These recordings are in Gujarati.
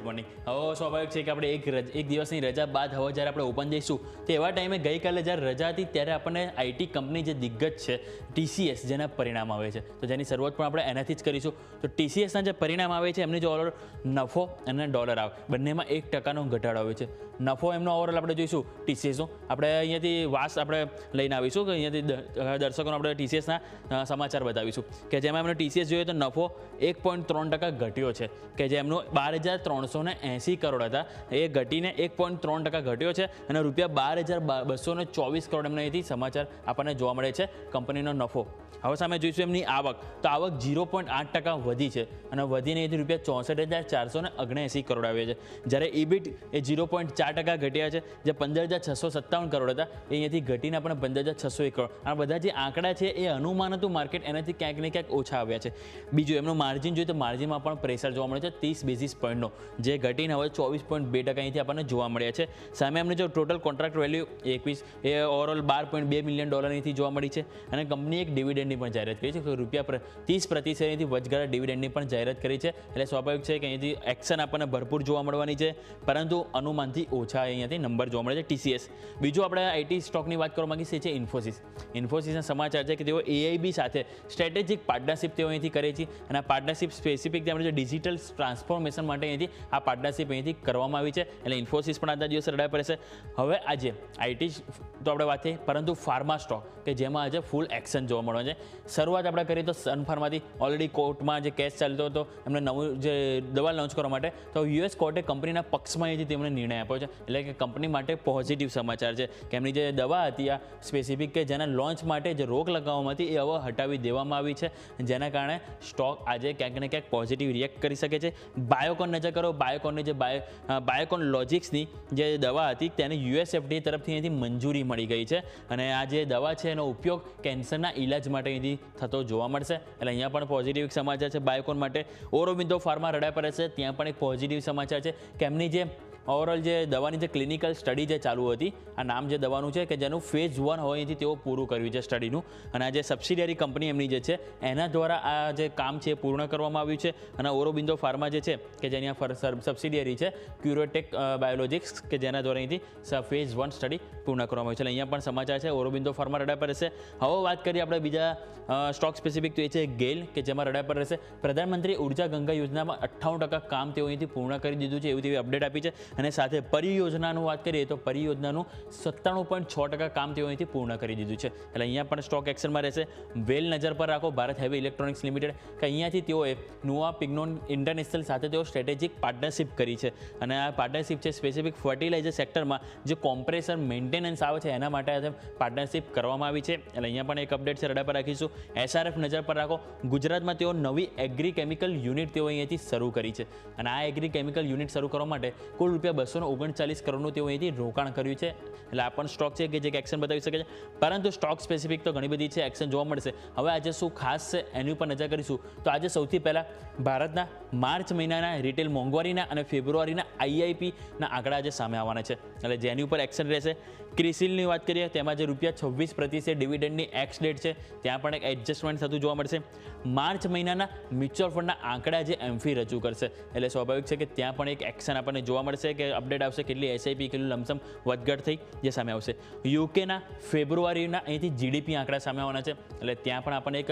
મોર્નિંગ હવે સ્વાભાવિક છે કે આપણે એક દિવસની રજા બાદ હવે જ્યારે આપણે ઓપન જઈશું તો એવા ટાઈમે ગઈકાલે જ્યારે રજા હતી ત્યારે આપણને આઈટી કંપની જે દિગ્ગજ છે TCS જેના પરિણામ આવે છે તો જેની શરૂઆત પણ આપણે એનાથી જ કરીશું તો TCSના જે પરિણામ આવે છે એમની જે ઓવરઓલ નફો અને ડોલર આવે બંનેમાં 1% ઘટાડો આવે છે. નફો એમનો ઓવરઓલ આપણે જોઈશું TCSનો આપણે અહીંયાથી આપણે લઈને આવીશું કે અહીંયાથી દર્શકોને આપણે TCSના સમાચાર બતાવીશું કે જેમાં એમનો TCS જોઈએ તો નફો 1.3% ઘટ્યો છે કે જે એમનો 12,380 કરોડ હતા એ ઘટીને 1.3% ઘટ્યો છે અને રૂપિયા 12,224 કરોડ એમને અહીંથી સમાચાર આપણને જોવા મળે છે કંપનીનો નફો. હવે સામે જોઈશું એમની આવક તો આવક 0.8% વધી છે અને વધીને અહીંથી રૂપિયા 64,479 કરોડ આવે છે જ્યારે EBIT એ 0.4% ઘટ્યા છે જે 15,657 કરોડ હતા એ અહીંયાથી ઘટીને આપણે 15,601 કરોડ આ બધા જે આંકડા છે એ અનુમાન હતું માર્કેટ એનાથી ક્યાંક ને ક્યાંક ઓછા આવ્યા છે. બીજું એમનું માર્જિન જોઈએ તો માર્જિનમાં પણ પ્રેશર જોવા મળે છે 30 બેઝિસ પોઈન્ટનો જે ઘટીને હવે 24.2% અહીંથી આપણને જોવા મળ્યા છે. સામે એમને જો ટોટલ કોન્ટ્રાક્ટ વેલ્યુ 21 એ ઓવરઓલ $12.2 મિલિયન અહીંથી જોવા મળી છે અને કંપની એક ડિવિડન્ડની પણ જાહેરાત કરી છે કે ₹30% અહીંથી વચગાળા ડિવિડન્ડની પણ જાહેરાત કરી છે એટલે સ્વાભાવિક છે કે અહીંથી એક્શન આપણને ભરપૂર જોવા મળવાની છે પરંતુ અનુમાનથી ઓછા અહીંયાથી નંબર જોવા મળે છે TCS. બીજું આપણે આઈટી સ્ટોકની વાત કરવા માંગીએ છીએ ઇન્ફોસિસના સમાચાર છે કે તેઓ AIB સાથે સ્ટ્રેટેજિક પાર્ટનરશિપ તેઓ અહીંથી કરે છે અને આ પાર્ટનરશિપ સ્પેસિફિક આપણે જે ડિજિટલ ટ્રાન્સફોર્મેશન માટે અહીંથી આ પાર્ટનરશિપ અહીંથી કરવામાં આવી છે એટલે ઇન્ફોસિસ પણ આજના દિવસે રડાય પડે છે. હવે આજે આઈટી તો આપણે વાત થઈ પરંતુ ફાર્મા સ્ટોક કે જેમાં આજે ફૂલ એક્શન જોવા મળે છે. શરૂઆત આપણે કરીએ તો સન ફાર્માથી ઓલરેડી કોર્ટમાં જે કેસ ચાલતો હતો એમને નવું જે દવા લોન્ચ કરવા માટે તો US કોર્ટે કંપનીના પક્ષમાં અહીંથી તેમણે નિર્ણય આપ્યો છે એટલે કે કંપની માટે પોઝિટિવ સમાચાર છે કે એમની જે દવા હતી આ સ્પેસિફિક કે જેના લોન્ચ માટે જે રોક લગાવવામાં હતી એ હવે હટાવી દેવામાં આવી છે જેના કારણે સ્ટોક આજે ક્યાંક ને ક્યાંક પોઝિટિવ રિએક્ટ કરી શકે છે. બાયોકોન નજર કરો બાયોકોનની જે બાયોકોન લોજિક્સની જે દવા હતી તેને US FDA તરફથી અહીંથી મંજૂરી મળી ગઈ છે અને આ જે દવા છે એનો ઉપયોગ કેન્સરના ઇલાજ માટે અહીંથી થતો જોવા મળશે એટલે અહીંયા પણ પોઝિટિવ સમાચાર છે બાયોકોન માટે. ઓરોબિંદો ફાર્મા રડાય પડે છે ત્યાં પણ એક પોઝિટિવ સમાચાર છે કે એમની જે ઓવરઓલ જે દવાની જે ક્લિનિકલ સ્ટડી જે ચાલુ હતી આ નામ જે દવાનું છે કે જેનું ફેઝ 1 હોય એથી તેઓ પૂરું કર્યું છે સ્ટડીનું અને આ જે સબસિડિયરી કંપની એમની જે છે એના દ્વારા આ જે કામ છે એ પૂર્ણ કરવામાં આવ્યું છે અને ઓરોબિંદો ફાર્મા જે છે કે જેની સબસિડિયરી છે ક્યુરોટેક બાયોલોજિક્સ કે જેના દ્વારા અહીંથી ફેઝ 1 સ્ટડી પૂર્ણ કરવામાં આવી છે એટલે અહીંયા પણ સમાચાર છે ઓરોબિંદો ફાર્મા રડાય પર રહેશે. હવે વાત કરીએ આપણે બીજા સ્ટોક સ્પેસિફિક તો એ છે ગેલ કે જેમાં રડાય પર રહેશે. પ્રધાનમંત્રી ઉર્જા ગંગા યોજનામાં 98% કામ તેઓ અહીંથી પૂર્ણ કરી દીધું છે એવી તેવી અપડેટ આપી છે અને સાથે પરિયોજનાનું વાત કરીએ તો પરિયોજનાનું 97.6% કામ તેઓ અહીંથી પૂર્ણ કરી દીધું છે એટલે અહીંયા પણ સ્ટોક એક્શનમાં રહેશે. વેલ નજર પર રાખો ભારત હેવી ઇલેક્ટ્રોનિક્સ લિમિટેડ કે અહીંયાથી તેઓએ નુઆ પિગ્નોન ઇન્ટરનેશનલ સાથે તેઓ સ્ટ્રેટેજિક પાર્ટનરશિપ કરી છે અને આ પાર્ટનરશિપ છે સ્પેસિફિક ફર્ટિલાઇઝર સેક્ટરમાં જે કોમ્પ્રેસર મેન્ટેનન્સ આવે છે એના માટે પાર્ટનરશિપ કરવામાં આવી છે એટલે અહીંયા પણ એક અપડેટ છે રડા પર રાખીશું. SRF નજર પર રાખો ગુજરાતમાં તેઓ નવી એગ્રી કેમિકલ યુનિટ તેઓ અહીંયાથી શરૂ કરી છે અને આ એગ્રી કેમિકલ યુનિટ શરૂ કરવા માટે કુલ ₹239 કરોડનું તેઓ અહીંથી રોકાણ કર્યું છે એટલે આ પણ સ્ટોક છે કે જે એક્શન બતાવી શકે છે પરંતુ સ્ટોક સ્પેસિફિક તો ઘણી બધી છે એક્શન જોવા મળશે. હવે આજે શું ખાસ છે એની ઉપર નજર કરીશું તો આજે સૌથી પહેલાં ભારતના માર્ચ મહિનાના રિટેલ મોંઘવારીના અને ફેબ્રુઆરીના IIPના આંકડા આજે સામે આવવાના છે એટલે જેની ઉપર એક્શન રહેશે. ક્રિસિલની વાત કરીએ તેમાં જે ₹26% ડિવિડન્ડની એક્સ ડેટ છે ત્યાં પણ એક એડજસ્ટમેન્ટ થતું જોવા મળશે. માર્ચ મહિનાના મ્યુચ્યુઅલ ફંડના આંકડા જે એમ્ફી રજૂ કરશે એટલે સ્વાભાવિક છે કે ત્યાં પણ એક એક્શન આપણને જોવા મળશે કે અપડેટ આવશે કેટલી SIP કેટલું લમસમ વધઘટ થઈ જે સામે આવશે. યુકેના ફેબ્રુઆરીના અહીંથી GDP આંકડા સામે આવવાના છે એટલે ત્યાં પણ આપણને એક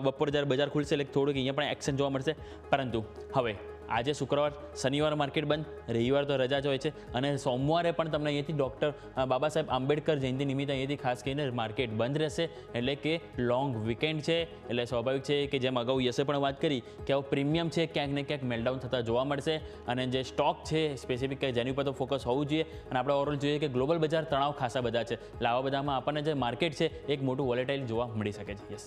બપોર જ્યારે બજાર ખુલશે એટલે થોડુંક અહીંયા પણ એક્શન જોવા મળશે પરંતુ હવે આજે શુક્રવાર શનિવાર માર્કેટ બંધ રવિવાર તો રજા જ હોય છે અને સોમવારે પણ તમને અહીંયાથી ડૉક્ટર બાબા સાહેબ આંબેડકર જયંતિ નિમિત્તે અહીંયાથી ખાસ કરીને માર્કેટ બંધ રહેશે એટલે કે લોંગ વીકેન્ડ છે એટલે સ્વાભાવિક છે કે જેમ અગાઉ યશે પણ વાત કરી કે આવું પ્રીમિયમ છે ક્યાંક ને ક્યાંક મેલડાઉન થતા જોવા મળશે અને જે સ્ટોક છે સ્પેસિફિક કે જેની ઉપર તો ફોકસ હોવું જોઈએ અને આપણે ઓવરઓલ જોઈએ કે ગ્લોબલ બજાર તણાવ ખાસા બધા છે એટલે આવા બધામાં આપણને જે માર્કેટ છે એક મોટું વોલેટાઇલ જોવા મળી શકે છે. યસ.